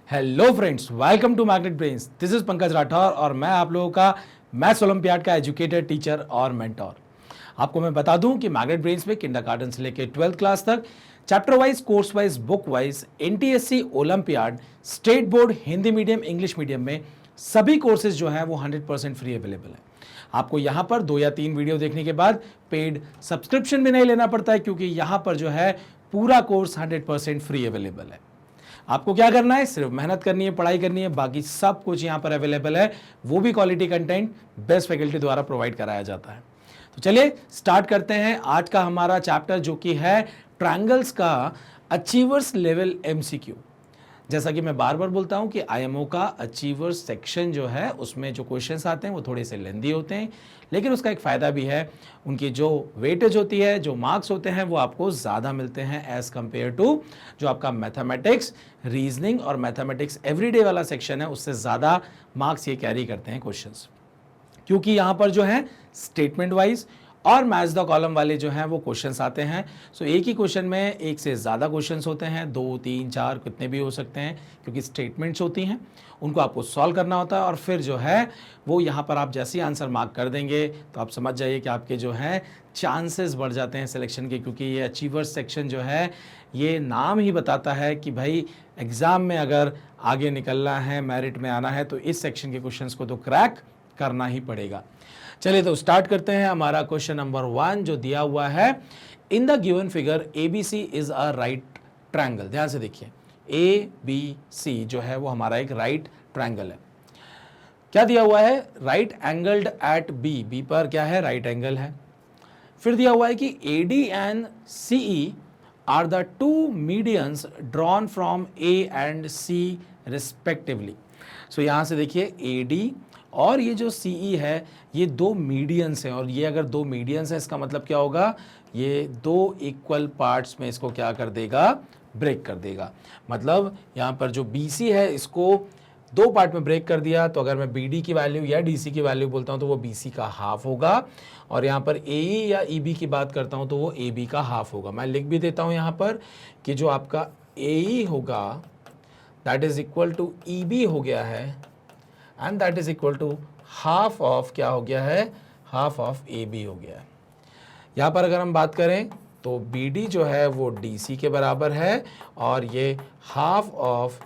Hello friends, welcome to Magnet Brains. This is Pankaj Rathore और मैं आप लोगों का मैथ्स ओलंपियाड का एजुकेटर, टीचर और मेंटोर। आपको मैं बता दूं कि मैग्नेट ब्रेन्स में किंडरगार्टन से लेकर 12th क्लास तक chapter wise, course wise, book wise, NTSC, olympiad, state board, Hindi medium, English medium में सभी कोर्सेज जो हैं वो 100% फ्री अवेलेबल है। आपको यहाँ पर 2 या 3 वीडियो देखने के बाद पेड सब्सक्रिप्शन भी नहीं लेना पड़ता है, क्योंकि यहाँ पर जो है पूरा कोर्स 100% फ्री अवेलेबल है। आपको क्या करना है, सिर्फ मेहनत करनी है, पढ़ाई करनी है, बाकी सब कुछ यहाँ पर अवेलेबल है, वो भी क्वालिटी कंटेंट बेस्ट फैकल्टी द्वारा प्रोवाइड कराया जाता है। तो चलिए स्टार्ट करते हैं आज का हमारा चैप्टर, जो कि है ट्रायंगल्स का अचीवर्स लेवल एमसीक्यू। जैसा कि मैं बार बार बोलता हूं कि आईएमओ का अचीवर्स सेक्शन जो है उसमें जो क्वेश्चंस आते हैं वो थोड़े से लेंदी होते हैं, लेकिन उसका एक फ़ायदा भी है, उनकी जो वेटेज होती है, जो मार्क्स होते हैं वो आपको ज़्यादा मिलते हैं एज़ कम्पेयर टू जो आपका मैथमेटिक्स, रीजनिंग और मैथमेटिक्स एवरीडे वाला सेक्शन है, उससे ज़्यादा मार्क्स ये कैरी करते हैं क्वेश्चंस, क्योंकि यहाँ पर जो है स्टेटमेंट वाइज और मैच द कॉलम वाले जो हैं वो क्वेश्चंस आते हैं। सो एक ही क्वेश्चन में एक से ज़्यादा क्वेश्चंस होते हैं, 2, 3, 4 कितने भी हो सकते हैं, क्योंकि स्टेटमेंट्स होती हैं, उनको आपको सॉल्व करना होता है और फिर जो है वो यहाँ पर आप जैसे ही आंसर मार्क कर देंगे तो आप समझ जाइए कि आपके जो हैं चांसेस बढ़ जाते हैं सिलेक्शन के, क्योंकि ये अचीवर्स सेक्शन जो है ये नाम ही बताता है कि भाई एग्ज़ाम में अगर आगे निकलना है, मेरिट में आना है, तो इस सेक्शन के क्वेश्चंस को तो क्रैक करना ही पड़ेगा। चलिए तो स्टार्ट करते हैं। हमारा क्वेश्चन नंबर 1 जो दिया हुआ है, in the given figure ABC is a right triangle. ध्यान से देखिए, ABC जो है वो हमारा एक राइट ट्रायंगल है। क्या दिया हुआ है, राइट एंगल्ड एट बी पर क्या है, राइट एंगल है। फिर दिया हुआ है कि AD and CE are the two medians drawn from A and C respectively. So यहां से देखिए AD और ये जो CE है ये 2 मीडियंस हैं, और ये अगर 2 मीडियंस हैं इसका मतलब क्या होगा, ये 2 इक्वल पार्ट्स में इसको क्या कर देगा, ब्रेक कर देगा। मतलब यहाँ पर जो BC है इसको 2 पार्ट में ब्रेक कर दिया, तो अगर मैं BD की वैल्यू या DC की वैल्यू बोलता हूँ तो वो BC का हाफ होगा, और यहाँ पर AE या EB की बात करता हूँ तो वो AB का हाफ होगा। मैं लिख भी देता हूँ यहाँ पर कि जो आपका AE होगा that is equal to EB हो गया है, and that is equal to half of क्या हो गया है, हाफ ऑफ AB हो गया है। यहाँ पर अगर हम बात करें तो BD जो है वो DC के बराबर है और ये हाफ ऑफ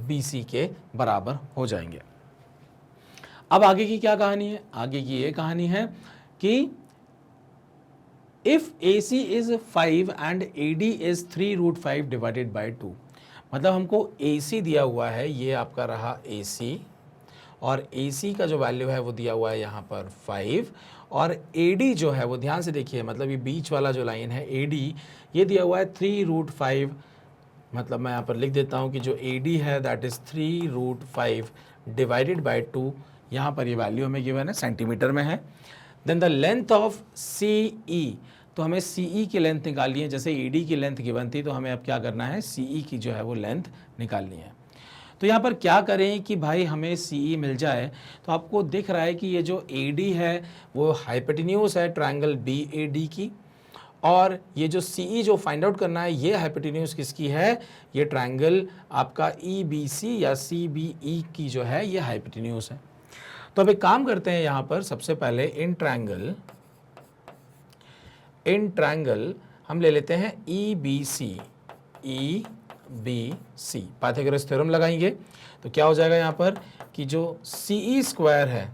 BC के बराबर हो जाएंगे। अब आगे की क्या कहानी है, आगे की ये कहानी है कि if AC is 5 and AD is 3√5 divided by 2। मतलब हमको AC दिया हुआ है, ये आपका रहा AC, और AC का जो वैल्यू है वो दिया हुआ है यहाँ पर 5, और AD जो है वो ध्यान से देखिए, मतलब ये बीच वाला जो लाइन है AD ये दिया हुआ है 3√5। मतलब मैं यहाँ पर लिख देता हूँ कि जो AD है दैट इज़ 3√5 डिवाइडेड बाई 2। यहाँ पर ये वैल्यू हमें गिवन है, सेंटीमीटर में है। Then the length of CE, तो हमें CE की लेंथ निकालनी है। जैसे AD की लेंथ गिवन थी तो हमें अब क्या करना है, CE की जो है वो लेंथ निकालनी है। तो यहाँ पर क्या करें कि भाई हमें CE मिल जाए, तो आपको दिख रहा है कि ये जो AD है वो हाइपोटेन्यूज है ट्रायंगल BAD की, और ये जो CE जो फाइंड आउट करना है ये हाइपोटेन्यूज किसकी है, ये ट्रायंगल आपका EBC या CBE की जो है ये हाइपोटेन्यूज है। तो अब एक काम करते हैं, यहाँ पर सबसे पहले इन ट्रायंगल हम ले लेते हैं EBC, पाइथागोरस थ्योरम लगाएंगे तो क्या हो जाएगा यहाँ पर कि जो CE स्क्वायर है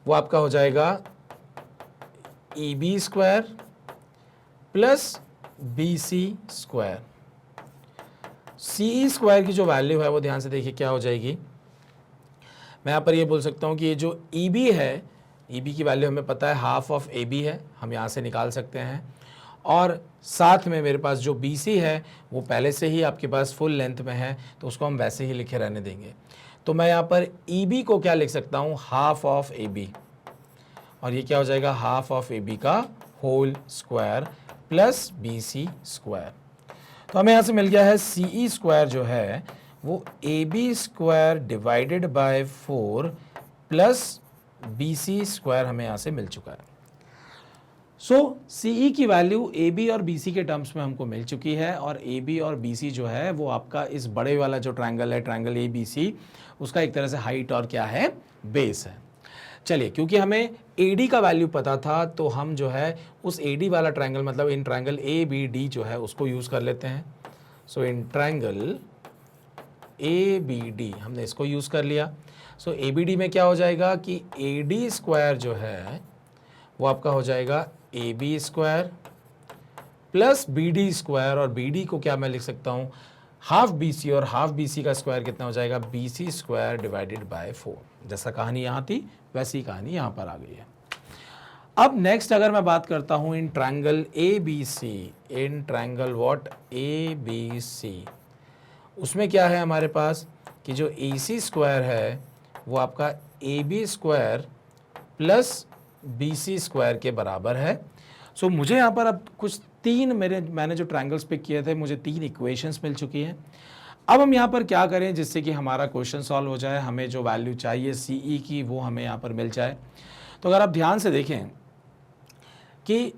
वो आपका हो जाएगा EB square plus BC square. CE square की जो वैल्यू है वो ध्यान से देखिए क्या हो जाएगी। मैं यहाँ पर ये बोल सकता हूँ कि ये जो EB है, EB की वैल्यू हमें पता है हाफ ऑफ AB है, हम यहाँ से निकाल सकते हैं, और साथ में मेरे पास जो BC है वो पहले से ही आपके पास फुल लेंथ में है, तो उसको हम वैसे ही लिखे रहने देंगे। तो मैं यहाँ पर EB को क्या लिख सकता हूँ, हाफ ऑफ AB, और ये क्या हो जाएगा, हाफ ऑफ AB का whole square plus BC square. तो हमें यहाँ से मिल गया है CE स्क्वायर जो है वो AB square divided by 4 plus BC square हमें यहाँ से मिल चुका है। सो सीई की वैल्यू ए बी और बी सी के टर्म्स में हमको मिल चुकी है, और ए बी और बी सी जो है वो आपका इस बड़े वाला जो ट्रायंगल है, ट्रायंगल ए बी सी, उसका एक तरह से हाइट और क्या है, बेस है। चलिए, क्योंकि हमें ए डी का वैल्यू पता था तो हम जो है उस ए डी वाला ट्रायंगल, मतलब in triangle A B D जो है उसको यूज़ कर लेते हैं। So in triangle A B D हमने इसको यूज़ कर लिया। सो ए बी डी में क्या हो जाएगा कि ए डी स्क्वायर जो है वो आपका हो जाएगा A B square plus B D square, और बी डी को क्या मैं लिख सकता हूँ, हाफ बी सी, और हाफ बी सी का स्क्वायर कितना हो जाएगा, B C square divided by 4। जैसा कहानी यहाँ थी वैसी कहानी यहाँ पर आ गई है। अब नेक्स्ट अगर मैं बात करता हूँ in triangle A B C, in triangle what A B C, उसमें क्या है हमारे पास कि जो ए सी स्क्वायर है वो आपका A B square plus B C square के बराबर है। सो मुझे यहाँ पर अब कुछ मैंने जो ट्रायंगल्स पिक किए थे, मुझे 3 इक्वेशंस मिल चुकी हैं। अब हम यहाँ पर क्या करें जिससे कि हमारा क्वेश्चन सॉल्व हो जाए, हमें जो वैल्यू चाहिए सीई की वो हमें यहाँ पर मिल जाए। तो अगर आप ध्यान से देखें कि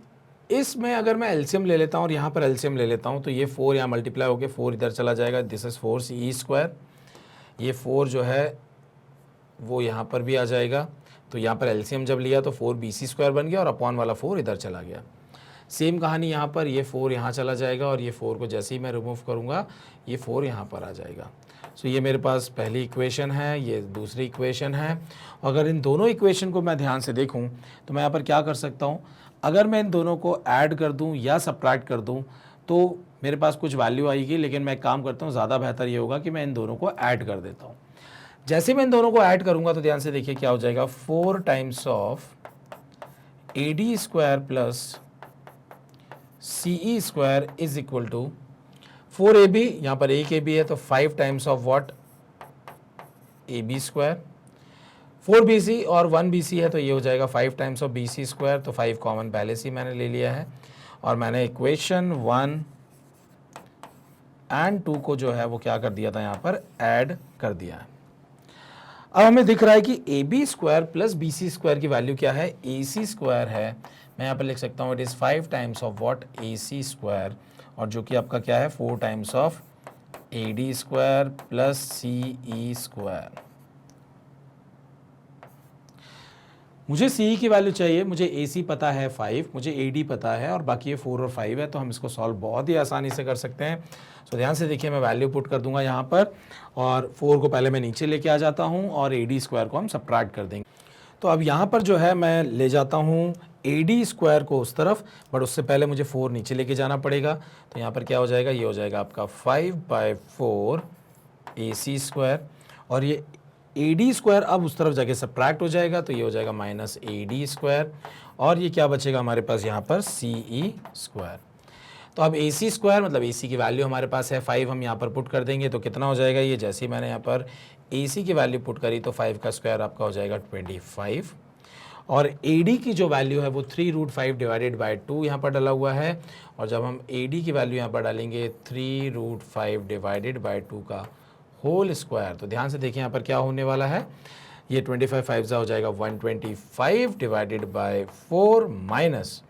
इसमें अगर मैं एलसीएम ले लेता हूँ और यहाँ पर एलसीएम ले लेता हूँ, तो ये 4 यहाँ मल्टीप्लाई होकर 4 इधर चला जाएगा, दिस इज़ 4 सी स्क्वायर। ये 4 जो है वो यहाँ पर भी आ जाएगा, तो यहाँ पर एलसीएम जब लिया तो 4 बी सी स्क्वायर बन गया और अपॉन वाला 4 इधर चला गया। सेम कहानी यहाँ पर, ये 4 यहाँ चला जाएगा और ये 4 को जैसे ही मैं रिमूव करूँगा ये 4 यहाँ पर आ जाएगा। सो ये मेरे पास पहली इक्वेशन है, ये दूसरी इक्वेशन है। अगर इन दोनों इक्वेशन को मैं ध्यान से देखूँ तो मैं यहाँ पर क्या कर सकता हूँ, अगर मैं इन दोनों को ऐड कर दूँ या सब्ट्रैक्ट कर दूँ तो मेरे पास कुछ वैल्यू आएगी, लेकिन मैं एक काम करता हूँ, ज़्यादा बेहतर ये होगा कि मैं इन दोनों को ऐड कर देता हूँ। जैसे मैं इन दोनों को ऐड करूँगा तो ध्यान से देखिए क्या हो जाएगा, 4 times of A D square plus C E square is equal to 4 A B, यहाँ पर एक ए बी है तो 5 times of what, A B square, 4 B C और 1 बी सी है तो ये हो जाएगा 5 times of B C square. तो 5 कॉमन पहले से मैंने ले लिया है और मैंने इक्वेशन 1 एंड 2 को जो है वो क्या कर दिया था, यहाँ पर ऐड कर दिया है। अब हमें दिख रहा है कि A B square plus B C square की वैल्यू क्या है, ए सी स्क्वायर है। मैं यहाँ पर लिख सकता हूँ it is 5 times of what, A C square, और जो कि आपका क्या है 4 times of A D square plus C E square. मुझे सी ई की वैल्यू चाहिए, मुझे ए सी पता है 5, मुझे ए डी पता है और बाकी ये 4 और 5 है, तो हम इसको सॉल्व बहुत ही आसानी से कर सकते हैं। सो ध्यान से देखिए, मैं वैल्यू पुट कर दूंगा यहाँ पर और 4 को पहले मैं नीचे लेके आ जाता हूँ और ए डी स्क्वायर को हम सब्ट्रैक्ट कर देंगे। तो अब यहाँ पर जो है मैं ले जाता हूँ ए डी स्क्वायर को उस तरफ, बट उससे पहले मुझे 4 नीचे लेके जाना पड़ेगा। तो यहाँ पर क्या हो जाएगा, ये हो जाएगा आपका 5/4 ए सी स्क्वायर, और ये ए डी स्क्वायर अब उस तरफ जाके सब्ट्रैक्ट हो जाएगा तो ये हो जाएगा माइनस ए डी स्क्वायर, और ये क्या बचेगा हमारे पास यहाँ पर सी ई स्क्वायर। तो अब ए सी स्क्वायर मतलब ए सी की वैल्यू हमारे पास है 5, हम यहाँ पर पुट कर देंगे तो कितना हो जाएगा, ये जैसे ही मैंने यहाँ पर ए सी की वैल्यू पुट करी तो 5 का स्क्वायर आपका हो जाएगा 25, और ए डी की जो वैल्यू है वो 3√5 डिवाइडेड बाई 2 यहाँ पर डाला हुआ है, और जब हम ए डी की वैल्यू यहाँ पर डालेंगे 3√5 डिवाइडेड बाई 2 का होल स्क्वायर, तो ध्यान से देखिए यहाँ पर क्या होने वाला है, ये 25 5 हो जाएगा 125 डिवाइडेड बाय 4 माइनस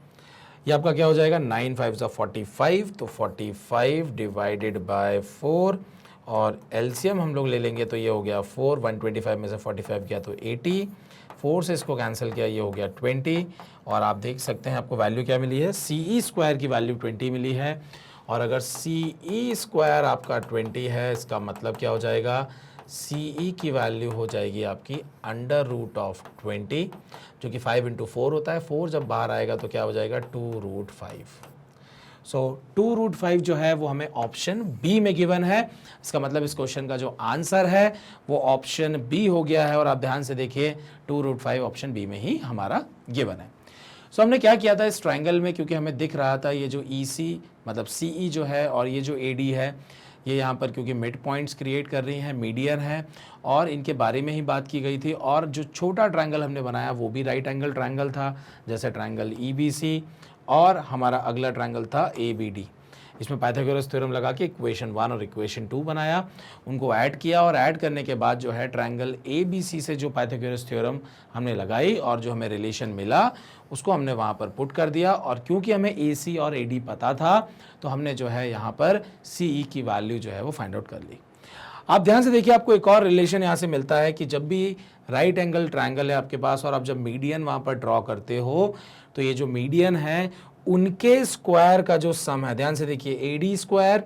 ये आपका क्या हो जाएगा 9 5 45, तो 45 डिवाइडेड बाय 4, और एलसीएम हम लोग ले लेंगे तो ये हो गया 4, 125 में से 45 गया तो 80, 4 से इसको कैंसिल किया ये हो गया 20, और आप देख सकते हैं आपको वैल्यू क्या मिली है, सी ई स्क्वायर की वैल्यू 20 मिली है। और अगर सी ई स्क्वायर आपका 20 है, इसका मतलब क्या हो जाएगा, सी ई की वैल्यू हो जाएगी आपकी √20, जो कि 5 × 4 होता है। 4 जब बाहर आएगा तो क्या हो जाएगा 2√5। सो 2√5 जो है वो हमें ऑप्शन बी में गिवन है। इसका मतलब इस क्वेश्चन का जो आंसर है वो ऑप्शन बी हो गया है, और आप ध्यान से देखिए 2√5 ऑप्शन बी में ही हमारा गिवन है। सो हमने क्या किया था इस ट्रायंगल में, क्योंकि हमें दिख रहा था ये जो ई सी मतलब सी ई जो है और ये जो ए डी है, ये यहाँ पर क्योंकि मिड पॉइंट्स क्रिएट कर रही हैं, मीडियन है, और इनके बारे में ही बात की गई थी। और जो छोटा ट्रायंगल हमने बनाया वो भी राइट एंगल ट्रायंगल था, जैसे ट्रायंगल ई बी सी, और हमारा अगला ट्रायंगल था ए बी डी। इसमें पाइथागोरस थ्योरम लगा के इक्वेशन 1 और इक्वेशन 2 बनाया, उनको ऐड किया और ऐड करने के बाद जो है ट्रायंगल ABC से जो पाइथागोरस थ्योरम हमने लगाई और जो हमें रिलेशन मिला उसको हमने वहाँ पर पुट कर दिया। और क्योंकि हमें AC और AD पता था तो हमने जो है यहाँ पर CE की वैल्यू जो है वो फाइंड आउट कर ली। आप ध्यान से देखिए, आपको एक और रिलेशन यहाँ से मिलता है कि जब भी राइट एंगल ट्रायंगल है आपके पास और आप जब मीडियन वहाँ पर ड्रॉ करते हो तो ये जो मीडियन है उनके स्क्वायर का जो सम है, ध्यान से देखिए, AD square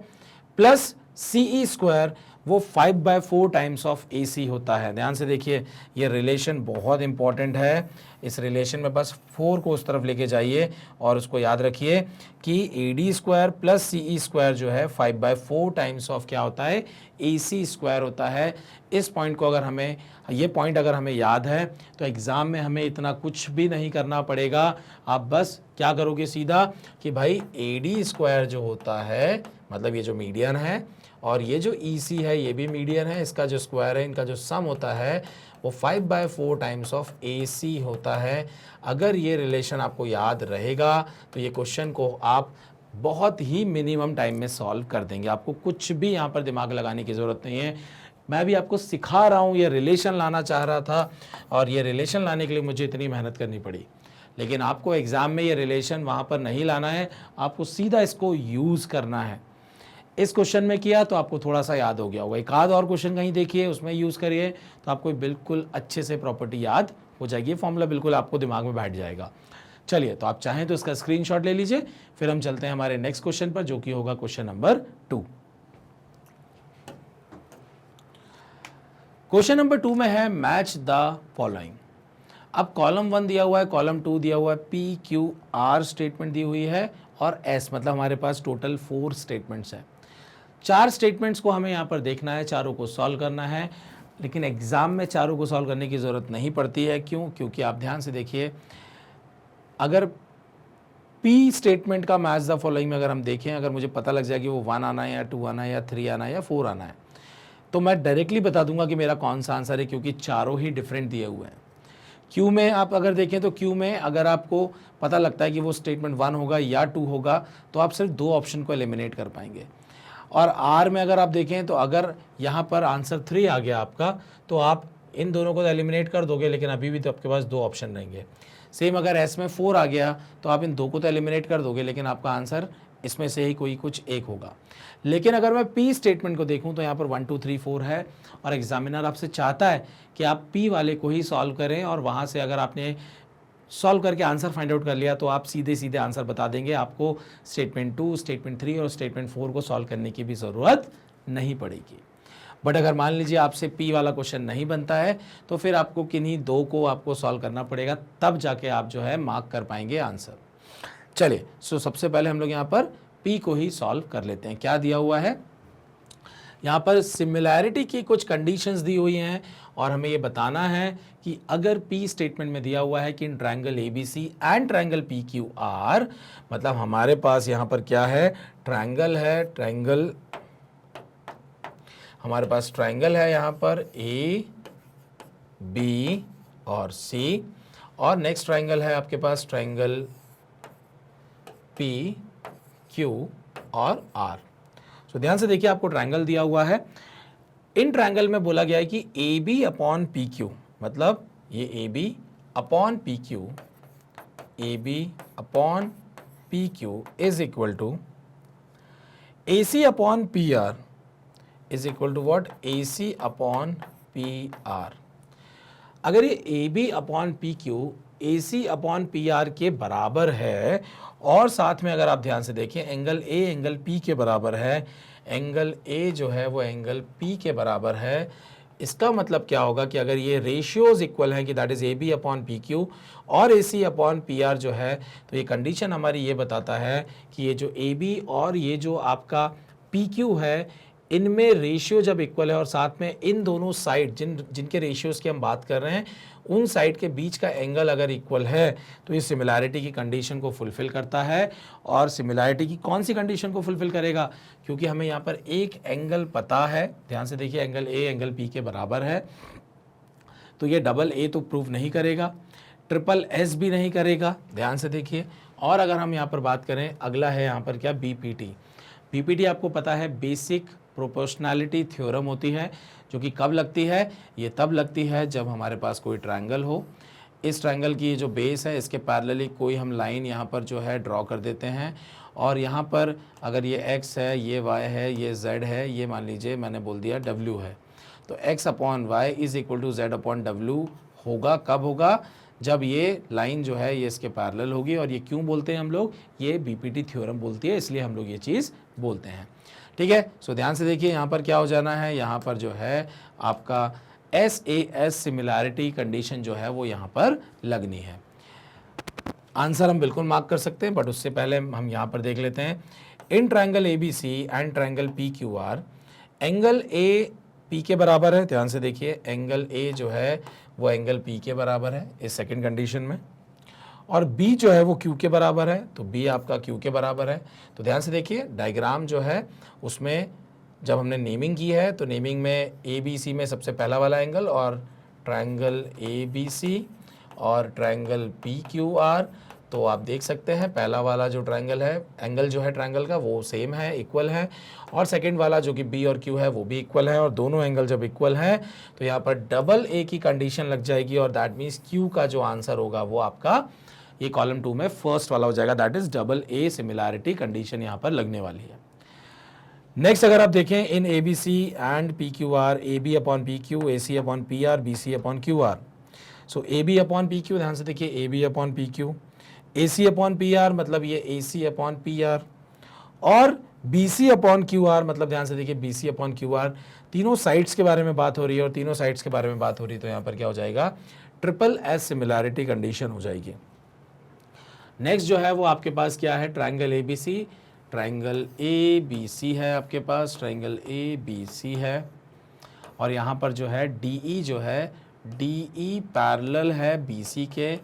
plus CE square वो 5/4 टाइम्स ऑफ AC होता है। ध्यान से देखिए, ये रिलेशन बहुत इंपॉर्टेंट है। इस रिलेशन में बस 4 को उस तरफ लेके जाइए और उसको याद रखिए कि AD square plus CE square जो है 5/4 टाइम्स ऑफ क्या होता है, AC स्क्वायर होता है। इस पॉइंट को अगर हमें, ये पॉइंट अगर हमें याद है तो एग्ज़ाम में हमें इतना कुछ भी नहीं करना पड़ेगा। आप बस क्या करोगे सीधा कि भाई AD स्क्वायर जो होता है, मतलब ये जो मीडियन है और ये जो EC है ये भी मीडियन है, इसका जो स्क्वायर है, इनका जो सम होता है वो 5/4 टाइम्स ऑफ AC होता है। अगर ये रिलेशन आपको याद रहेगा तो ये क्वेश्चन को आप बहुत ही मिनिमम टाइम में सॉल्व कर देंगे। आपको कुछ भी यहाँ पर दिमाग लगाने की ज़रूरत नहीं है। मैं भी आपको सिखा रहा हूँ, ये रिलेशन लाना चाह रहा था और ये रिलेशन लाने के लिए मुझे इतनी मेहनत करनी पड़ी, लेकिन आपको एग्ज़ाम में ये रिलेशन वहाँ पर नहीं लाना है, आपको सीधा इसको यूज़ करना है। इस क्वेश्चन में किया तो आपको थोड़ा सा याद हो गया होगा, एक आध और क्वेश्चन कहीं देखिए उसमें यूज़ करिए तो आपको बिल्कुल अच्छे से प्रॉपर्टी याद हो जाएगी, फॉर्मूला बिल्कुल आपको दिमाग में बैठ जाएगा। चलिए, तो आप चाहें तो इसका स्क्रीनशॉट ले लीजिए, फिर हम चलते हैं हमारे नेक्स्ट क्वेश्चन पर जो कि होगा क्वेश्चन नंबर 2। क्वेश्चन नंबर 2 में है मैच द फॉलोइंग। अब कॉलम 1 दिया हुआ है, कॉलम 2 दिया हुआ है, PQR स्टेटमेंट दी हुई है और S, मतलब हमारे पास टोटल 4 स्टेटमेंट्स हैं। 4 स्टेटमेंट्स को हमें यहाँ पर देखना है, चारों को सॉल्व करना है, लेकिन एग्ज़ाम में चारों को सॉल्व करने की ज़रूरत नहीं पड़ती है। क्यों? क्योंकि आप ध्यान से देखिए, अगर P स्टेटमेंट का मैच द फॉलोइंग में अगर हम देखें, अगर मुझे पता लग जाए कि वो 1 आना है या 2 आना है या 3 आना है या 4 आना है, तो मैं डायरेक्टली बता दूंगा कि मेरा कौन सा आंसर है, क्योंकि चारों ही डिफरेंट दिए हुए हैं। क्यू में आप अगर देखें तो क्यू में अगर आपको पता लगता है कि वो स्टेटमेंट 1 होगा या 2 होगा तो आप सिर्फ 2 ऑप्शन को एलिमिनेट कर पाएंगे। और आर में अगर आप देखें तो अगर यहाँ पर आंसर 3 आ गया आपका तो आप इन दोनों को तो एलिमिनेट कर दोगे, लेकिन अभी भी तो आपके पास 2 ऑप्शन रहेंगे। सेम अगर एस में 4 आ गया तो आप इन 2 को तो एलिमिनेट कर दोगे, लेकिन आपका आंसर इसमें से ही कोई कुछ एक होगा। लेकिन अगर मैं पी स्टेटमेंट को देखूं तो यहाँ पर 1 2 3 4 है और एग्जामिनर आपसे चाहता है कि आप पी वाले को ही सॉल्व करें, और वहाँ से अगर आपने सॉल्व करके आंसर फाइंड आउट कर लिया तो आप सीधे सीधे आंसर बता देंगे, आपको स्टेटमेंट 2, स्टेटमेंट 3 और स्टेटमेंट 4 को सॉल्व करने की भी ज़रूरत नहीं पड़ेगी। बट अगर मान लीजिए आपसे पी वाला क्वेश्चन नहीं बनता है तो फिर आपको किन्हीं 2 को आपको सॉल्व करना पड़ेगा, तब जाके आप जो है मार्क कर पाएंगे आंसर। चलिए, सो सबसे पहले हम लोग यहाँ पर पी को ही सॉल्व कर लेते हैं। क्या दिया हुआ है यहाँ पर? सिमिलैरिटी की कुछ कंडीशंस दी हुई हैं और हमें ये बताना है कि अगर पी स्टेटमेंट में दिया हुआ है कि in triangle ABC and triangle PQR, मतलब हमारे पास यहाँ पर क्या है, ट्रायंगल है, ट्रायंगल हमारे पास ट्रायंगल है यहाँ पर A, B और C, और नेक्स्ट ट्रायंगल है आपके पास ट्रायंगल P, Q और R। तो ध्यान से देखिए, आपको ट्रायंगल दिया हुआ है, इन ट्रायंगल में बोला गया है कि AB अपॉन PQ, मतलब ये AB upon PQ, AB upon PQ is equal to AC upon PR is equal to what, AC upon PR। अगर ये AB upon PQ AC upon PR के बराबर है और साथ में अगर आप ध्यान से देखें एंगल A एंगल P के बराबर है, एंगल A जो है वो एंगल P के बराबर है, इसका मतलब क्या होगा कि अगर ये रेशियोज इक्वल हैं कि that is AB upon PQ और AC अपॉन PR जो है, तो ये कंडीशन हमारी ये बताता है कि ये जो AB और ये जो आपका PQ है इनमें रेशियो जब इक्वल है और साथ में इन दोनों साइड जिनके रेशियोज़ की हम बात कर रहे हैं उन साइड के बीच का एंगल अगर इक्वल है तो ये सिमिलैरिटी की कंडीशन को फुलफ़िल करता है। और सिमिलैरिटी की कौन सी कंडीशन को फुलफ़िल करेगा? क्योंकि हमें यहाँ पर एक एंगल पता है, ध्यान से देखिए एंगल A एंगल P के बराबर है, तो ये डबल A तो प्रूव नहीं करेगा, ट्रिपल S भी नहीं करेगा, ध्यान से देखिए। और अगर हम यहाँ पर बात करें, अगला है यहाँ पर क्या, BPT। बीपीटी आपको पता है बेसिक प्रोपोर्शनैलिटी थ्योरम होती है, जो कि कब लगती है, ये तब लगती है जब हमारे पास कोई ट्रायंगल हो। इस ट्रायंगल की जो बेस है इसके पैरेलली कोई हम लाइन यहाँ पर जो है ड्रॉ कर देते हैं, और यहाँ पर अगर ये x है, ये y है, ये z है, ये मान लीजिए मैंने बोल दिया w है, तो x upon Y is equal to z upon w होगा। कब होगा, जब ये लाइन जो है ये इसके पैरेलल होगी। और ये क्यों बोलते हैं हम लोग, ये बीपीटी थ्योरम बोलती है, इसलिए हम लोग ये चीज़ बोलते हैं। ठीक है, सो ध्यान से देखिए यहाँ पर क्या हो जाना है, यहाँ पर जो है आपका SAS सिमिलैरिटी कंडीशन जो है वो यहाँ पर लगनी है। आंसर हम बिल्कुल मार्क कर सकते हैं, बट उससे पहले हम यहाँ पर देख लेते हैं। In triangle ABC and triangle PQR angle A P के बराबर है। ध्यान से देखिए, एंगल A जो है वो एंगल P के बराबर है इस सेकंड कंडीशन में, और B जो है वो Q के बराबर है, तो B आपका Q के बराबर है। तो ध्यान से देखिए, डायग्राम जो है उसमें जब हमने नेमिंग की है तो नेमिंग में ABC में सबसे पहला वाला एंगल और ट्रायंगल ABC और ट्रायंगल PQR, तो आप देख सकते हैं पहला वाला जो ट्रायंगल है, एंगल जो है ट्रायंगल का वो सेम है, इक्वल है, और सेकंड वाला जो कि B और Q है वो भी इक्वल है, और दोनों एंगल जब इक्वल हैं तो यहाँ पर डबल A की कंडीशन लग जाएगी, और दैट मीन्स Q का जो आंसर होगा वो आपका ये कॉलम 2 में फर्स्ट वाला हो जाएगा, that is double A similarity condition यहाँ पर लगने वाली है। नेक्स्ट अगर आप देखें, इन ABC and PQR AB upon PQ, AC upon PR, BC upon QR, so AB upon PQ, ध्यान से देखिए AB upon PQ, AC upon PR मतलब ये AC अपॉन PR, और BC अपॉन QR मतलब ध्यान से देखिए BC अपॉन QR, तीनों साइड्स के बारे में बात हो रही है, और तीनों साइड्स के बारे में बात हो रही है, तो यहाँ पर क्या हो जाएगा, ट्रिपल S सिमिलैरिटी कंडीशन हो जाएगी। नेक्स्ट जो है वो आपके पास क्या है, ट्रायंगल ABC, ट्रायंगल ABC है आपके पास, ट्रायंगल ABC है, और यहाँ पर जो है DE जो है DE पैरेलल है BC के,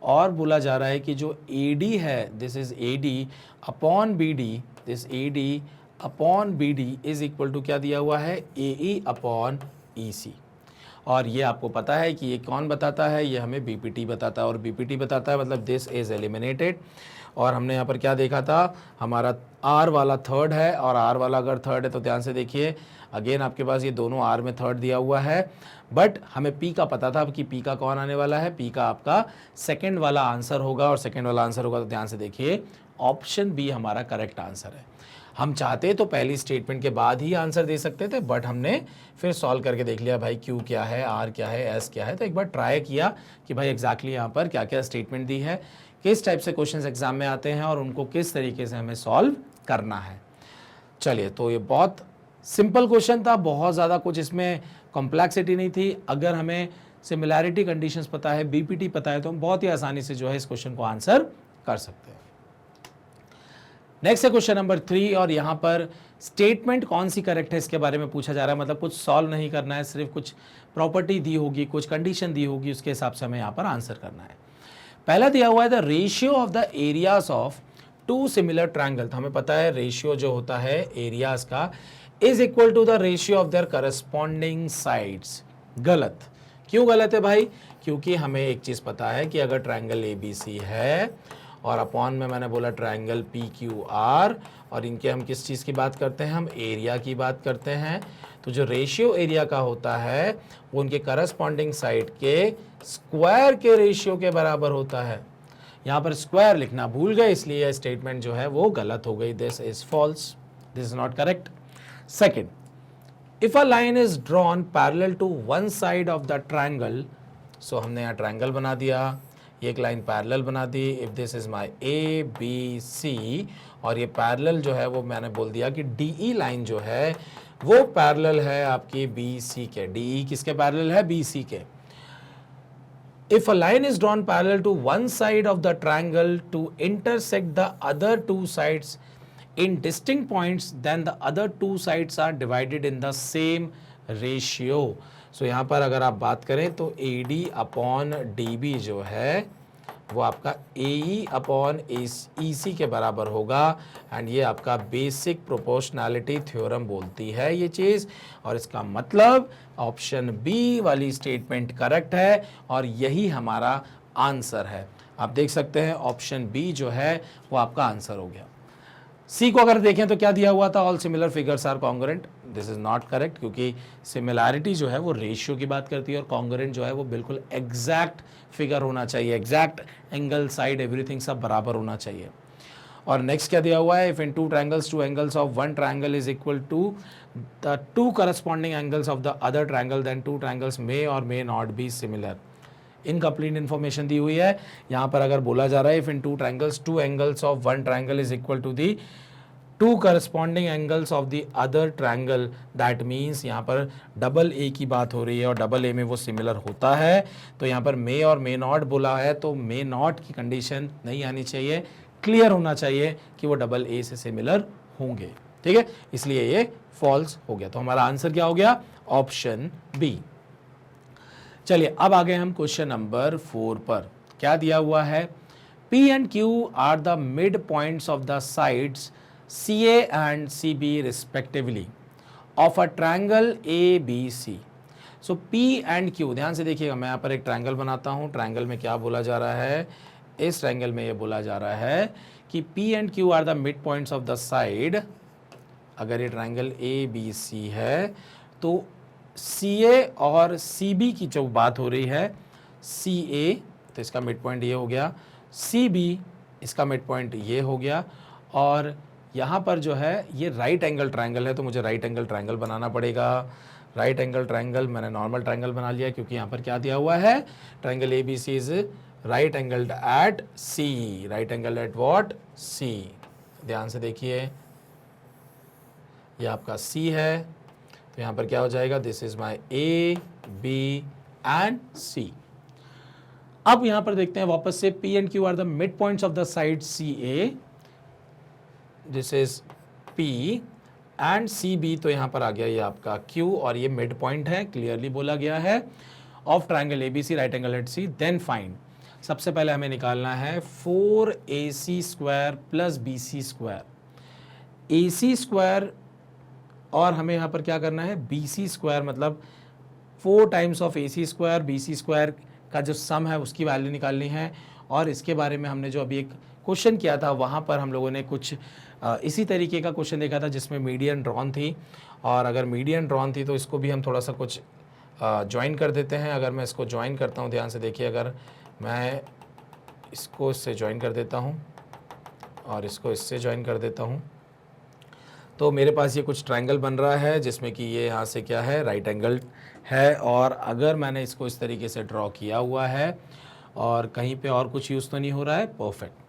और बोला जा रहा है कि जो AD है, this is AD upon BD, this AD upon BD is equal to क्या दिया हुआ है, AE अपॉन EC। और ये आपको पता है कि ये कौन बताता है, ये हमें BPT बताता है, और BPT बताता है मतलब दिस इज एलिमिनेटेड। और हमने यहाँ पर क्या देखा था, हमारा R वाला थर्ड है, और R वाला अगर थर्ड है तो ध्यान से देखिए अगेन आपके पास ये दोनों R में थर्ड दिया हुआ है, बट हमें P का पता था कि P का कौन आने वाला है, P का आपका सेकंड वाला आंसर होगा, और सेकंड वाला आंसर होगा तो ध्यान से देखिए ऑप्शन बी हमारा करेक्ट आंसर है। हम चाहते तो पहली स्टेटमेंट के बाद ही आंसर दे सकते थे, बट हमने फिर सॉल्व करके देख लिया भाई Q क्या है, R क्या है, S क्या है, तो एक बार ट्राई किया कि भाई एग्जैक्टली यहाँ पर क्या क्या स्टेटमेंट दी है, किस टाइप से क्वेश्चंस एग्जाम में आते हैं, और उनको किस तरीके से हमें सॉल्व करना है। चलिए, तो ये बहुत सिंपल क्वेश्चन था, बहुत ज़्यादा कुछ इसमें कॉम्प्लेक्सिटी नहीं थी। अगर हमें सिमिलैरिटी कंडीशंस पता है, BPT पता है, तो हम बहुत ही आसानी से जो है इस क्वेश्चन को आंसर कर सकते हैं। नेक्स्ट है क्वेश्चन नंबर 3, और यहाँ पर स्टेटमेंट कौन सी करेक्ट है इसके बारे में पूछा जा रहा है, मतलब कुछ सॉल्व नहीं करना है, सिर्फ कुछ प्रॉपर्टी दी होगी, कुछ कंडीशन दी होगी, उसके हिसाब से हमें यहाँ पर आंसर करना है। पहला दिया हुआ है the ratio of the areas of two similar triangle, तो हमें पता है रेशियो जो होता है एरियाज का is equal to the ratio of their corresponding sides. गलत, क्यों गलत है भाई, क्योंकि हमें एक चीज पता है कि अगर ट्रायंगल ABC है और अपॉन में मैंने बोला ट्रायंगल PQR, और इनके हम किस चीज़ की बात करते हैं, हम एरिया की बात करते हैं, तो जो रेशियो एरिया का होता है वो उनके करस्पॉन्डिंग साइड के स्क्वायर के रेशियो के बराबर होता है। यहाँ पर स्क्वायर लिखना भूल गए, इसलिए यह स्टेटमेंट जो है वो गलत हो गई, this is false, this is not correct. Second, if a line is drawn parallel to one side of the triangle, so हमने यहाँ ट्रायंगल बना दिया, एक लाइन पैरेलल बना दी, if this is my ABC, और ये पैरेलल जो है वो मैंने बोल दिया कि DE लाइन जो है वो पैरेलल है आपकी BC के, DE किसके पैरेलल है, BC के। If a line is drawn parallel to one side of the triangle to intersect the other two sides in distinct points, then the other two sides are divided in the same ratio. So यहाँ पर अगर आप बात करें तो AD upon DB जो है वो आपका AE अपॉन EC के बराबर होगा, एंड ये आपका बेसिक प्रोपोर्शनैलिटी थ्योरम बोलती है ये चीज़, और इसका मतलब ऑप्शन बी वाली स्टेटमेंट करेक्ट है, और यही हमारा आंसर है। आप देख सकते हैं ऑप्शन बी जो है वो आपका आंसर हो गया। सी को अगर देखें तो क्या दिया हुआ था, all similar figures are congruent. This is not correct, क्योंकि सिमिलैरिटी जो है वो रेशियो की बात करती है और कॉन्ग्रुएंट जो है वो बिल्कुल एग्जैक्ट फिगर होना चाहिए, एग्जैक्ट एंगल साइड एवरीथिंग सब बराबर होना चाहिए। और नेक्स्ट क्या दिया हुआ है, if in two triangles two angles of one triangle is equal to the two corresponding angles of the other triangle then two triangles may और may not be similar. Incomplete information दी हुई है। यहाँ पर अगर बोला जा रहा है if in two triangles two angles of one triangle is equal to the two corresponding angles of the other triangle, that means यहाँ पर डबल ए की बात हो रही है और डबल ए में वो सिमिलर होता है। तो यहाँ पर मे और मे नॉट बोला है, तो मे नॉट की कंडीशन नहीं आनी चाहिए, क्लियर होना चाहिए कि वो डबल ए से सिमिलर होंगे। ठीक है, इसलिए ये फॉल्स हो गया। तो हमारा आंसर क्या हो गया, ऑप्शन बी। चलिए अब आ गए हम क्वेश्चन नंबर 4 पर। क्या दिया हुआ है, P and Q are the midpoints of the sides CA and CB respectively of a triangle ABC. So P and Q, ध्यान से देखिएगा, मैं यहाँ पर एक ट्रायंगल बनाता हूँ। ट्रायंगल में क्या बोला जा रहा है, इस ट्रायंगल में ये बोला जा रहा है कि P and Q are the midpoints of the side। अगर ये ट्रायंगल ABC है तो CA और CB की जो बात हो रही है, CA तो इसका मिड पॉइंट ये हो गया, CB इसका मिड पॉइंट ये हो गया, और यहाँ पर जो है ये राइट एंगल ट्रायंगल है, तो मुझे राइट एंगल ट्रायंगल बनाना पड़ेगा। राइट एंगल ट्रायंगल मैंने नॉर्मल ट्रायंगल बना लिया, क्योंकि यहाँ पर क्या दिया हुआ है, triangle ABC is right angled at C। Right angle at what, C। ध्यान से देखिए, ये आपका C है, तो यहाँ पर क्या हो जाएगा, this is my A, B and C। अब यहाँ पर देखते हैं वापस से, P and Q are the mid points of the side CA, this is P and CB, तो यहाँ पर आ गया ये आपका Q और ये मिड पॉइंट है, क्लियरली बोला गया है, of triangle ABC right angle at C। Then find, सबसे पहले हमें निकालना है 4AC square plus BC square. AC square और हमें यहाँ पर क्या करना है, BC स्क्वायर, मतलब 4 times of AC square BC square का जो सम है उसकी वैल्यू निकालनी है। और इसके बारे में हमने जो अभी एक क्वेश्चन किया था वहाँ पर हम लोगों ने कुछ इसी तरीके का क्वेश्चन देखा था जिसमें मीडियन ड्रॉन थी, और अगर मीडियन ड्रॉन थी तो इसको भी हम थोड़ा सा कुछ ज्वाइन कर देते हैं। अगर मैं इसको ज्वाइन करता हूँ, ध्यान से देखिए, अगर मैं इसको इससे ज्वाइन कर देता हूँ और इसको इससे ज्वाइन कर देता हूँ, तो मेरे पास ये कुछ ट्रायंगल बन रहा है जिसमें कि ये यहाँ से क्या है, राइट एंगल है। और अगर मैंने इसको इस तरीके से ड्रॉ किया हुआ है और कहीं पे और कुछ यूज़ तो नहीं हो रहा है, परफेक्ट।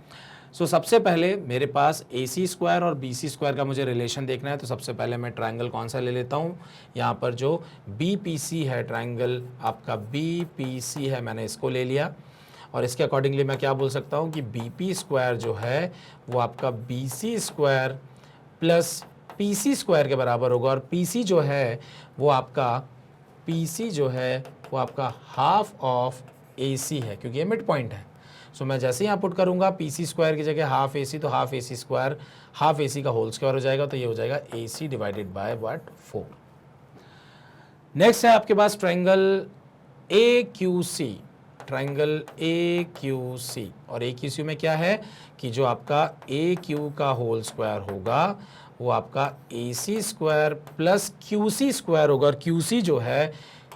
सो सबसे पहले मेरे पास AC स्क्वायर और BC स्क्वायर का मुझे रिलेशन देखना है, तो सबसे पहले मैं ट्रायंगल कौन सा ले लेता हूँ, यहाँ पर जो BPC है, ट्रायंगल आपका BPC है, मैंने इसको ले लिया। और इसके अकॉर्डिंगली मैं क्या बोल सकता हूँ कि BP स्क्वायर जो है वो आपका BC square plus PC square के बराबर होगा, और PC जो है वो आपका हाफ ऑफ AC है, क्योंकि ये मिड पॉइंट है। सो मैं जैसे ही यहाँ पुट करूँगा PC स्क्वायर की जगह हाफ AC, तो half AC square half AC का होल स्क्वायर हो जाएगा, तो ये हो जाएगा AC divided by what, 4। Next है आपके पास ट्रायंगल AQC। ट्रायंगल AQC, और AQC में क्या है कि जो आपका AQ का होल स्क्वायर होगा वो आपका AC square plus QC square होगा, और QC जो है,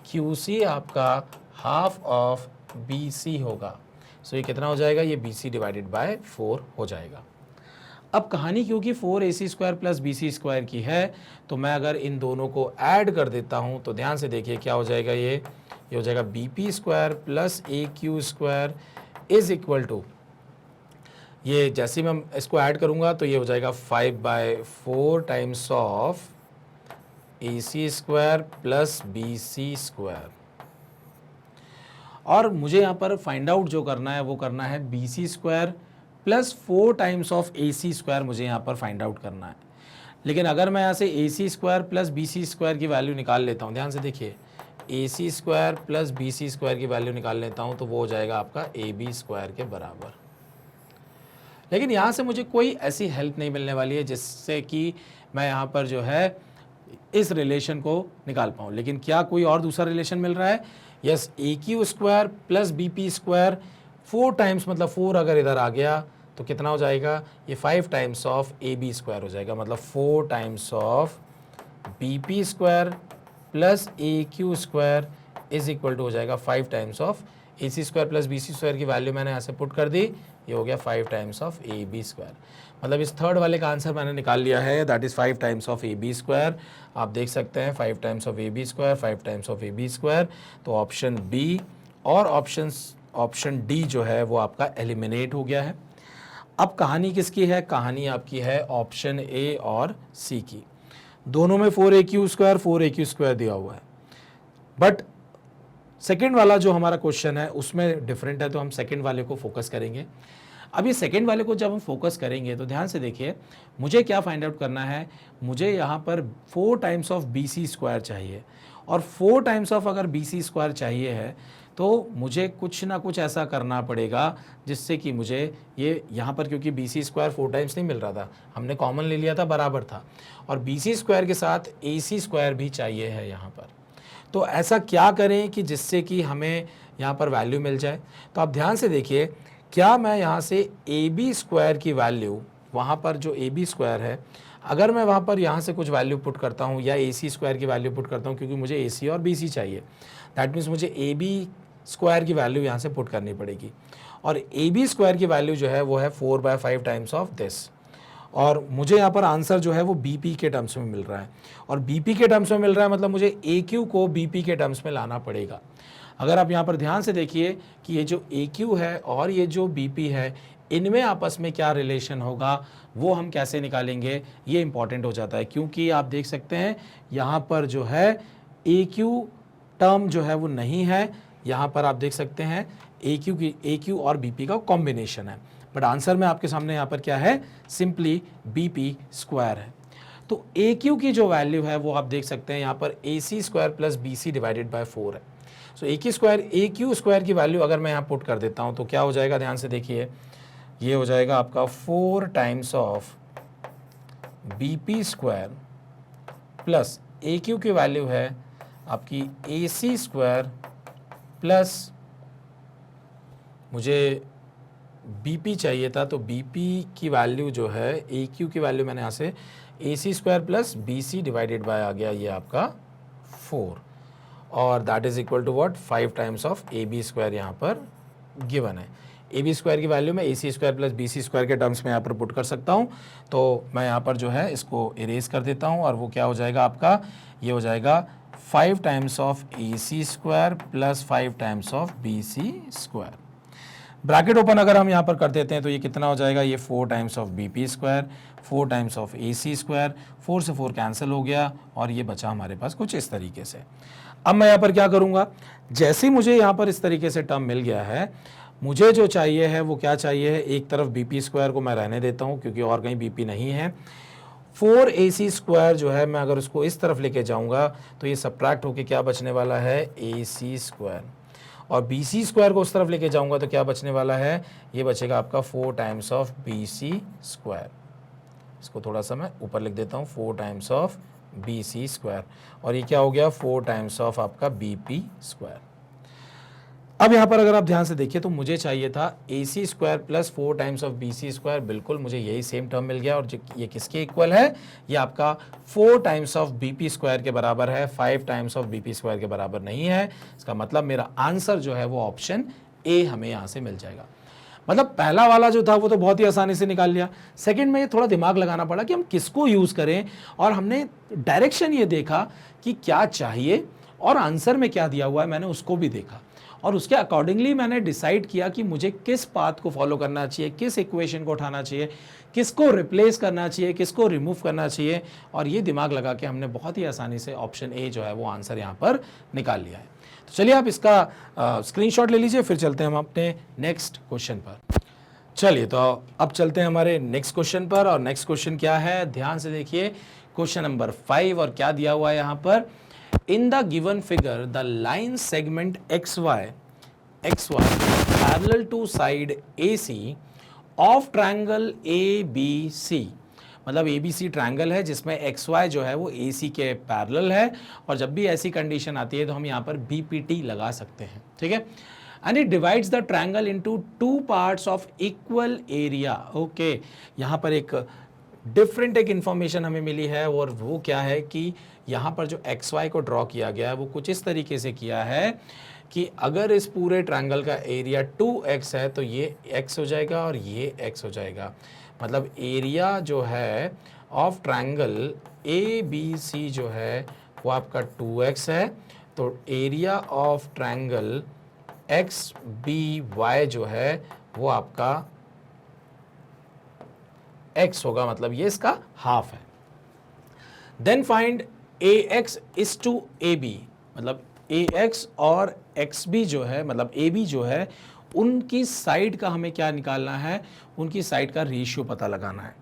QC आपका हाफ ऑफ BC होगा। सो ये कितना हो जाएगा, ये BC डिवाइडेड बाय 4 हो जाएगा। अब कहानी क्योंकि 4AC square plus BC square की है, तो मैं अगर इन दोनों को ऐड कर देता हूँ तो ध्यान से देखिए क्या हो जाएगा, ये हो जाएगा BP square plus AQ square is equal to, ये जैसे ही मैं इसको ऐड करूँगा तो ये हो जाएगा 5/4 times of AC square plus BC square. और मुझे यहाँ पर फाइंड आउट जो करना है वो करना है BC square plus 4 times of AC square, मुझे यहाँ पर फाइंड आउट करना है। लेकिन अगर मैं यहाँ से AC square plus BC square की वैल्यू निकाल लेता हूँ, ध्यान से देखिए, AC square plus BC square की वैल्यू निकाल लेता हूँ तो वो हो जाएगा आपका AB स्क्वायर के बराबर। लेकिन यहाँ से मुझे कोई ऐसी हेल्प नहीं मिलने वाली है जिससे कि मैं यहाँ पर जो है इस रिलेशन को निकाल पाऊँ। लेकिन क्या कोई और दूसरा रिलेशन मिल रहा है, yes, AQ square plus BP square 4 times, मतलब 4 अगर इधर आ गया तो कितना हो जाएगा, ये 5 times of A B square हो जाएगा, मतलब 4 times of B P square plus A Q square is equal to हो जाएगा 5 times of A C square plus B C square की वैल्यू मैंने यहाँ से पुट कर दी, ये हो गया 5 times of A B square. मतलब इस थर्ड वाले का आंसर मैंने निकाल लिया है, that is 5 times of A B square. आप देख सकते हैं 5 times of A B square, 5 times of A B square, तो ऑप्शन बी और ऑप्शन डी जो है वो आपका एलिमिनेट हो गया है। अब कहानी किसकी है, कहानी आपकी है ऑप्शन ए और सी की। दोनों में 4aq स्क्वायर दिया हुआ है, बट सेकेंड वाला जो हमारा क्वेश्चन है उसमें डिफरेंट है, तो हम सेकेंड वाले को फोकस करेंगे। अब ये सेकेंड वाले को जब हम फोकस करेंगे तो ध्यान से देखिए, मुझे क्या फाइंड आउट करना है, मुझे यहाँ पर 4 times of B C square चाहिए, और 4 टाइम्स ऑफ अगर बी सी स्क्वायर चाहिए है तो मुझे कुछ ना कुछ ऐसा करना पड़ेगा जिससे कि मुझे ये यहाँ पर, क्योंकि बी सी स्क्वायर 4 टाइम्स नहीं मिल रहा था, हमने कॉमन ले लिया था, बराबर था, और बी सी स्क्वायर के साथ ए सी स्क्वायर भी चाहिए है यहाँ पर। तो ऐसा क्या करें कि जिससे कि हमें यहाँ पर वैल्यू मिल जाए। तो आप ध्यान से देखिए, क्या मैं यहाँ से ए बी स्क्वायर की वैल्यू, वहाँ पर जो ए बी स्क्वायर है, अगर मैं वहाँ पर यहाँ से कुछ वैल्यू पुट करता हूँ या ए सी स्क्वायर की वैल्यू पुट करता हूँ, क्योंकि मुझे ए सी और बी सी चाहिए, दैट मीन्स मुझे ए बी स्क्वायर की वैल्यू यहाँ से पुट करनी पड़ेगी, और ए बी स्क्वायर की वैल्यू जो है वो है 4/5 टाइम्स ऑफ दिस, और मुझे यहाँ पर आंसर जो है वो बी पी के टर्म्स में मिल रहा है, और बी पी के टर्म्स में मिल रहा है मतलब मुझे ए क्यू को बी पी के टर्म्स में लाना पड़ेगा। अगर आप यहाँ पर ध्यान से देखिए कि ये जो ए क्यू है और ये जो बी पी है, इनमें आपस में क्या रिलेशन होगा वो हम कैसे निकालेंगे, ये इंपॉर्टेंट हो जाता है, क्योंकि आप देख सकते हैं यहाँ पर जो है ए क्यू टर्म जो है वो नहीं है, यहाँ पर आप देख सकते हैं ए क्यू और बी पी का कॉम्बिनेशन है, बट आंसर में आपके सामने यहाँ पर क्या है, सिंपली बी पी स्क्वायर है। तो ए क्यू की जो वैल्यू है वो आप देख सकते हैं यहाँ पर A C square plus B C divided by 4 है। सो ए क्यू स्क्वायर की वैल्यू अगर मैं यहाँ पुट कर देता हूँ तो क्या हो जाएगा, ध्यान से देखिए, ये हो जाएगा आपका 4 times of B P square plus A Q की वैल्यू है आपकी ए सी स्क्वायर प्लस मुझे BP चाहिए था, तो BP की वैल्यू जो है AQ की वैल्यू मैंने यहाँ से AC square plus BC divided by आ गया ये आपका 4, और that is equal to what, 5 times of AB square यहाँ पर गिवन है। AB स्क्वायर की वैल्यू में AC square plus BC square के टर्म्स में यहाँ पर पुट कर सकता हूँ, तो मैं यहाँ पर जो है इसको इरेज कर देता हूँ, और वो क्या हो जाएगा आपका, ये हो जाएगा 5 times of AC square plus 5 times of BC square. Bracket open अगर हम यहाँ पर कर देते हैं तो ये कितना हो जाएगा, ये 4 times of BP square, 4 times of AC square, 4 से 4 कैंसिल हो गया, और ये बचा हमारे पास कुछ इस तरीके से। अब मैं यहाँ पर क्या करूँगा, जैसे ही मुझे यहाँ पर इस तरीके से टर्म मिल गया है, मुझे जो चाहिए है वो क्या चाहिए है, एक तरफ BP स्क्वायर को मैं रहने देता हूँ क्योंकि और कहीं BP नहीं है, 4AC स्क्वायर जो है मैं अगर उसको इस तरफ लेके जाऊंगा तो ये सब्ट्रैक्ट होके क्या बचने वाला है, AC स्क्वायर, और BC स्क्वायर को उस तरफ लेके जाऊंगा तो क्या बचने वाला है, ये बचेगा आपका 4 टाइम्स ऑफ BC स्क्वायर। इसको थोड़ा सा मैं ऊपर लिख देता हूँ, 4 टाइम्स ऑफ BC स्क्वायर, और ये क्या हो गया, 4 टाइम्स ऑफ आपका BP स्क्वायर। अब यहाँ पर अगर आप ध्यान से देखिए तो मुझे चाहिए था AC square plus 4 times of BC square, बिल्कुल मुझे यही सेम टर्म मिल गया, और ये किसके इक्वल है, ये आपका 4 टाइम्स ऑफ BP स्क्वायर के बराबर है, 5 टाइम्स ऑफ BP स्क्वायर के बराबर नहीं है। इसका मतलब मेरा आंसर जो है वो ऑप्शन ए हमें यहाँ से मिल जाएगा। मतलब पहला वाला जो था वो तो बहुत ही आसानी से निकाल लिया, सेकंड में ये थोड़ा दिमाग लगाना पड़ा कि हम किसको यूज़ करें, और हमने डायरेक्शन ये देखा कि क्या चाहिए और आंसर में क्या दिया हुआ है मैंने उसको भी देखा, और उसके अकॉर्डिंगली मैंने डिसाइड किया कि मुझे किस पाथ को फॉलो करना चाहिए, किस इक्वेशन को उठाना चाहिए, किसको रिप्लेस करना चाहिए, किसको रिमूव करना चाहिए, और ये दिमाग लगा के हमने बहुत ही आसानी से ऑप्शन ए जो है वो आंसर यहाँ पर निकाल लिया है। तो चलिए आप इसका स्क्रीनशॉट ले लीजिए, फिर चलते हैं हम अपने नेक्स्ट क्वेश्चन पर। चलिए तो अब चलते हैं हमारे नेक्स्ट क्वेश्चन पर, और नेक्स्ट क्वेश्चन क्या है, ध्यान से देखिए, क्वेश्चन नंबर 5, और क्या दिया हुआ है यहाँ पर, in the given figure the line segment xy parallel to side AC of triangle ABC, मतलब ABC ट्रायंगल है जिसमें XY जो है वो AC के पैरेलल है, और जब भी ऐसी कंडीशन आती है तो हम यहाँ पर BPT लगा सकते हैं, ठीक है। And it divides the triangle into two parts of equal area. Okay, यहाँ पर एक डिफरेंट एक इंफॉर्मेशन हमें मिली है, और वो क्या है कि यहाँ पर जो एक्स वाई को ड्रॉ किया गया है वो कुछ इस तरीके से किया है कि अगर इस पूरे ट्रायंगल का एरिया 2x है तो ये x हो जाएगा और ये x हो जाएगा। मतलब एरिया जो है of triangle A B C जो है वो आपका 2x है, तो area of triangle X B Y जो है वो आपका x होगा, मतलब ये इसका हाफ है। Then find A X is to A B, मतलब ए एक्स और एक्स बी जो है, मतलब ए बी जो है, उनकी साइड का हमें क्या निकालना है, उनकी साइड का रेशियो पता लगाना है।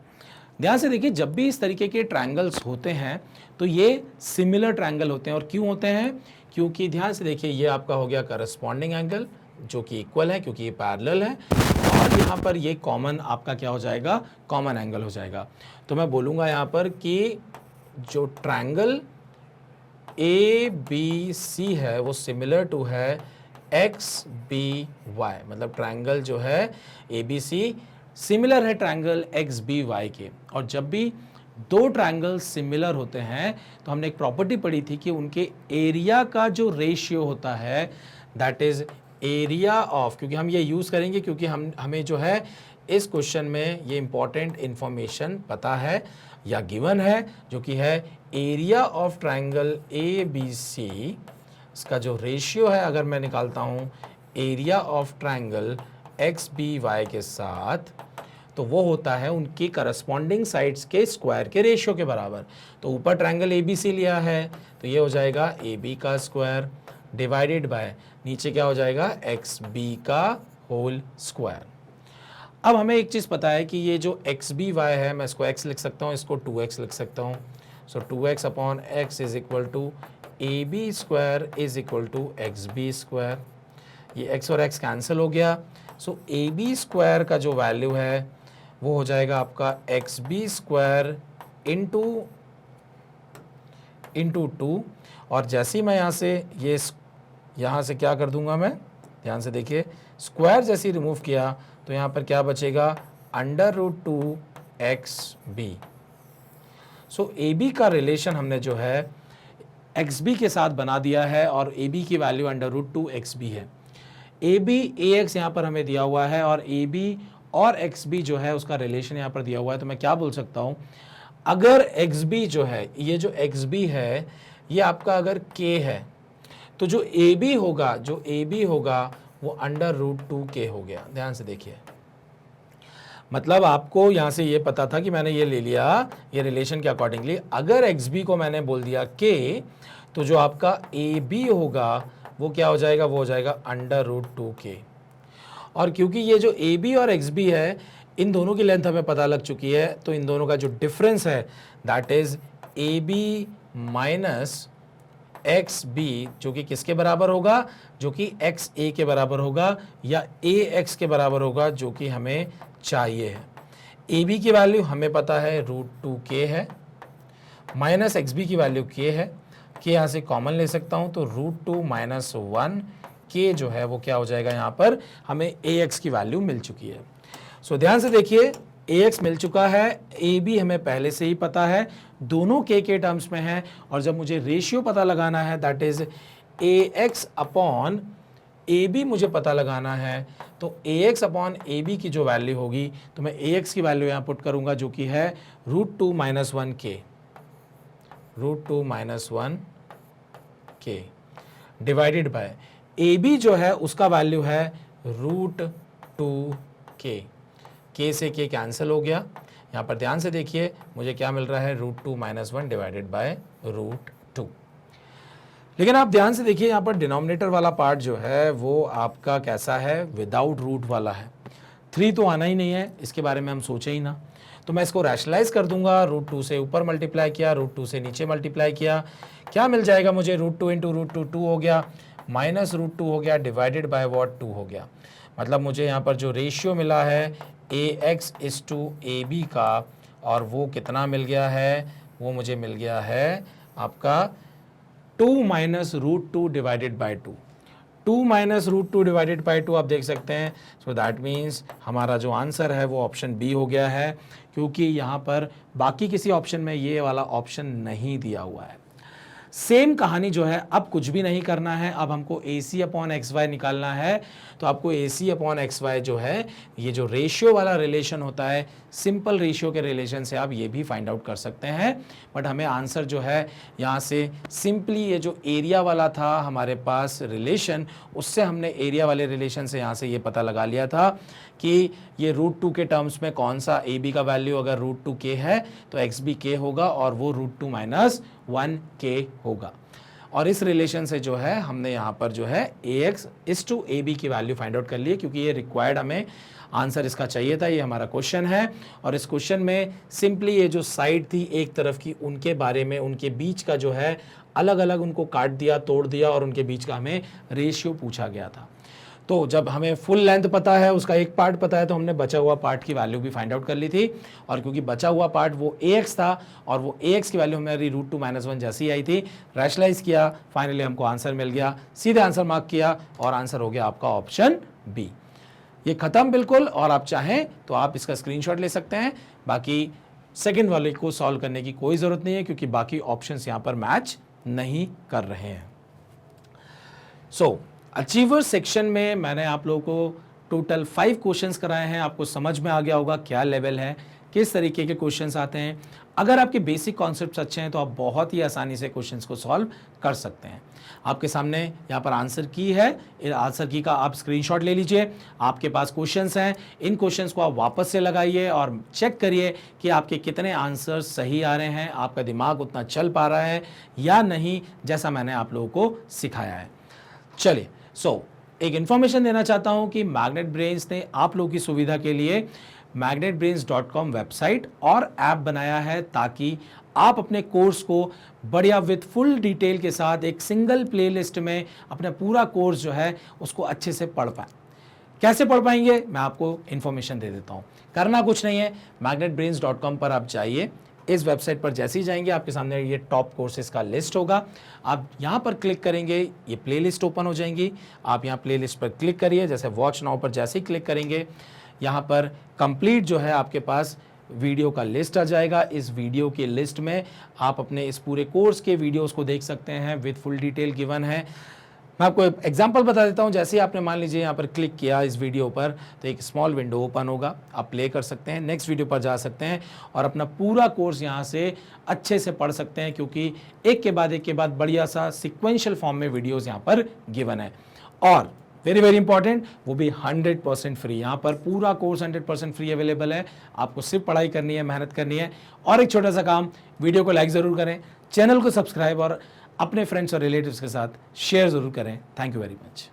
ध्यान से देखिए, जब भी इस तरीके के ट्रायंगल्स होते हैं तो ये सिमिलर ट्रायंगल होते हैं। और क्यों होते हैं? क्योंकि ध्यान से देखिए, ये आपका हो गया करस्पॉन्डिंग एंगल जो कि इक्वल है क्योंकि ये पैरेलल है, और यहाँ पर ये कॉमन आपका क्या हो जाएगा, कॉमन एंगल हो जाएगा। तो मैं बोलूँगा यहाँ पर कि जो ट्रायंगल ए बी सी है वो सिमिलर टू है एक्स बी वाई, मतलब ट्रायंगल जो है ए बी सी सिमिलर है ट्रायंगल एक्स बी वाई के। और जब भी दो ट्रायंगल सिमिलर होते हैं तो हमने एक प्रॉपर्टी पढ़ी थी कि उनके एरिया का जो रेशियो होता है दैट इज एरिया ऑफ, क्योंकि हम ये यूज़ करेंगे क्योंकि हमें जो है इस क्वेश्चन में ये इंपॉर्टेंट इंफॉर्मेशन पता है या गिवन है, जो कि है area of triangle A B C, इसका जो रेशियो है अगर मैं निकालता हूँ area of triangle X B Y के साथ, तो वो होता है उनकी करस्पॉन्डिंग साइड्स के स्क्वायर के रेशियो के बराबर। तो ऊपर ट्रायंगल ए बी सी लिया है तो ये हो जाएगा ए बी का स्क्वायर डिवाइडेड बाय नीचे क्या हो जाएगा एक्स बी का होल स्क्वायर। अब हमें एक चीज़ पता है कि ये जो एक्स बी वाई है, मैं इसको x लिख सकता हूँ, इसको 2x लिख सकता हूँ। So 2x upon X is equal to A B square is equal to X B square. ये x और x कैंसिल हो गया। सो ए बी स्क्वायर का जो वैल्यू है वो हो जाएगा आपका एक्स बी स्क्वायर इंटू 2, और जैसे ही मैं यहाँ से क्या कर दूंगा, मैं ध्यान से देखिए, स्क्वायर जैसे ही रिमूव किया तो यहाँ पर क्या बचेगा, √2 X B. So A B का रिलेशन हमने जो है एक्स बी के साथ बना दिया है, और ए बी की वैल्यू √2 एक्स बी है। ए बी ए एक्स यहाँ पर हमें दिया हुआ है, और ए बी और एक्स बी जो है उसका रिलेशन यहाँ पर दिया हुआ है। तो मैं क्या बोल सकता हूँ, अगर एक्स बी जो है, ये जो एक्स बी है ये आपका अगर के है, तो जो ए बी होगा वो √2 के हो गया। ध्यान से देखिए, मतलब आपको यहाँ से ये पता था कि मैंने ये ले लिया ये रिलेशन के अकॉर्डिंगली। अगर एक्स बी को मैंने बोल दिया के, तो जो आपका ए बी होगा वो क्या हो जाएगा, वो हो जाएगा √2 के। और क्योंकि ये जो ए बी और एक्स बी है, इन दोनों की लेंथ हमें पता लग चुकी है, तो इन दोनों का जो डिफरेंस है that is A B minus X B, जो कि किसके बराबर होगा, जो कि एक्स ए के बराबर होगा या ए एक्स के बराबर होगा, जो कि हमें चाहिए है। ए बी की वैल्यू हमें पता है √2 के है, माइनस एक्स बी की वैल्यू के है, के यहाँ से कॉमन ले सकता हूँ, तो √2 माइनस 1 के जो है वो क्या हो जाएगा, यहाँ पर हमें ए एक्स की वैल्यू मिल चुकी है। सो ध्यान से देखिए, ए एक्स मिल चुका है, ए बी हमें पहले से ही पता है, दोनों के टर्म्स में है, और जब मुझे रेशियो पता लगाना है that is A X upon A B मुझे पता लगाना है, तो A X upon A B की जो वैल्यू होगी, तो मैं ए एक्स की वैल्यू यहाँ पुट करूँगा जो कि है √2 माइनस 1 के, √2 माइनस 1 के डिवाइडेड बाय ए बी जो है उसका वैल्यू है √2 के से के कैंसिल हो गया। यहाँ पर ध्यान से देखिए, मुझे क्या मिल रहा है, √2 माइनस 1 डिवाइडेड बाय √2। लेकिन आप ध्यान से देखिए, यहाँ पर डिनोमिनेटर वाला पार्ट जो है वो आपका कैसा है, विदाउट रूट वाला है। 3 तो आना ही नहीं है, इसके बारे में हम सोचे ही ना। तो मैं इसको रैशनलाइज कर दूंगा, √2 से ऊपर मल्टीप्लाई किया, √2 से नीचे मल्टीप्लाई किया, क्या मिल जाएगा मुझे, √2 इंटू √2 2 हो गया, माइनस √2 हो गया, डिवाइडेड बाय वॉट 2 हो गया। मतलब मुझे यहाँ पर जो रेशियो मिला है A X is to A B का, और वो कितना मिल गया है, वो मुझे मिल गया है आपका 2 minus √2 divided by 2। 2 minus root 2 divided by 2 आप देख सकते हैं। सो दैट मीन्स हमारा जो आंसर है वो ऑप्शन बी हो गया है, क्योंकि यहाँ पर बाकी किसी ऑप्शन में ये वाला ऑप्शन नहीं दिया हुआ है। सेम कहानी जो है, अब कुछ भी नहीं करना है, अब हमको AC अपॉन एक्स वाई निकालना है। तो आपको AC अपॉन एक्स वाई जो है, ये जो रेशियो वाला रिलेशन होता है, सिंपल रेशियो के रिलेशन से आप ये भी फाइंड आउट कर सकते हैं। बट हमें आंसर जो है यहाँ से सिंपली ये जो एरिया वाला था हमारे पास रिलेशन, उससे हमने एरिया वाले रिलेशन से यहाँ से ये पता लगा लिया था कि ये रूट 2 के टर्म्स में कौन सा AB का वैल्यू अगर रूट 2 k है तो x भी k होगा और वो रूट 2 माइनस 1 k होगा। और इस रिलेशन से जो है हमने यहाँ पर जो है AX इस टू AB की वैल्यू फाइंड आउट कर ली है, क्योंकि ये रिक्वायर्ड हमें आंसर इसका चाहिए था, ये हमारा क्वेश्चन है। और इस क्वेश्चन में सिंपली ये जो साइड थी एक तरफ की, उनके बारे में, उनके बीच का जो है अलग अलग उनको काट दिया, तोड़ दिया और उनके बीच का हमें रेशियो पूछा गया था। तो जब हमें फुल लेंथ पता है, उसका एक पार्ट पता है, तो हमने बचा हुआ पार्ट की वैल्यू भी फाइंड आउट कर ली थी। और क्योंकि बचा हुआ पार्ट वो AX था और वो AX की वैल्यू हमारी रूट 2 माइनस 1 जैसी आई थी, रैशनलाइज किया, फाइनली हमको आंसर मिल गया, सीधे आंसर मार्क किया और आंसर हो गया आपका ऑप्शन बी। ये खत्म बिल्कुल। और आप चाहें तो आप इसका स्क्रीनशॉट ले सकते हैं, बाकी सेकेंड वाले को सॉल्व करने की कोई ज़रूरत नहीं है, क्योंकि बाकी ऑप्शंस यहाँ पर मैच नहीं कर रहे हैं। सो अचीवर सेक्शन में मैंने आप लोगों को टोटल 5 क्वेश्चंस कराए हैं। आपको समझ में आ गया होगा क्या लेवल है, किस तरीके के क्वेश्चंस आते हैं। अगर आपके बेसिक कॉन्सेप्ट्स अच्छे हैं तो आप बहुत ही आसानी से क्वेश्चंस को सॉल्व कर सकते हैं। आपके सामने यहाँ पर आंसर की है, आंसर की का आप स्क्रीनशॉट ले लीजिए। आपके पास क्वेश्चंस हैं, इन क्वेश्चंस को आप वापस से लगाइए और चेक करिए कि आपके कितने आंसर सही आ रहे हैं, आपका दिमाग उतना चल पा रहा है या नहीं, जैसा मैंने आप लोगों को सिखाया है। चलिए, एक इन्फॉर्मेशन देना चाहता हूं कि मैग्नेट ब्रेन्स ने आप लोगों की सुविधा के लिए magnetbrains.com वेबसाइट और ऐप बनाया है, ताकि आप अपने कोर्स को बढ़िया विद फुल डिटेल के साथ एक सिंगल प्लेलिस्ट में अपना पूरा कोर्स जो है उसको अच्छे से पढ़ पाएं। कैसे पढ़ पाएंगे, मैं आपको इन्फॉर्मेशन दे देता हूं। करना कुछ नहीं है, magnetbrains.com पर आप जाइए। इस वेबसाइट पर जैसे ही जाएंगे आपके सामने ये टॉप कोर्सेज का लिस्ट होगा। आप यहाँ पर क्लिक करेंगे, ये प्लेलिस्ट ओपन हो जाएंगी। आप यहाँ प्लेलिस्ट पर क्लिक करिए, जैसे वॉच नाउ पर जैसे ही क्लिक करेंगे यहाँ पर कंप्लीट जो है आपके पास वीडियो का लिस्ट आ जाएगा। इस वीडियो की लिस्ट में आप अपने इस पूरे कोर्स के वीडियोस को देख सकते हैं, विद फुल डिटेल गिवन है। मैं आपको एक एग्जांपल बता देता हूं। जैसे ही आपने मान लीजिए यहाँ पर क्लिक किया इस वीडियो पर, तो एक स्मॉल विंडो ओपन होगा, आप प्ले कर सकते हैं, नेक्स्ट वीडियो पर जा सकते हैं और अपना पूरा कोर्स यहाँ से अच्छे से पढ़ सकते हैं, क्योंकि एक के बाद बढ़िया सा सिक्वेंशियल फॉर्म में वीडियोस यहाँ पर गिवन है। और वेरी वेरी इंपॉर्टेंट, वो भी 100% फ्री। यहाँ पर पूरा कोर्स 100% फ्री अवेलेबल है। आपको सिर्फ पढ़ाई करनी है, मेहनत करनी है। और एक छोटा सा काम, वीडियो को लाइक ज़रूर करें, चैनल को सब्सक्राइब और अपने फ्रेंड्स और रिलेटिव्स के साथ शेयर ज़रूर करें। Thank you very much.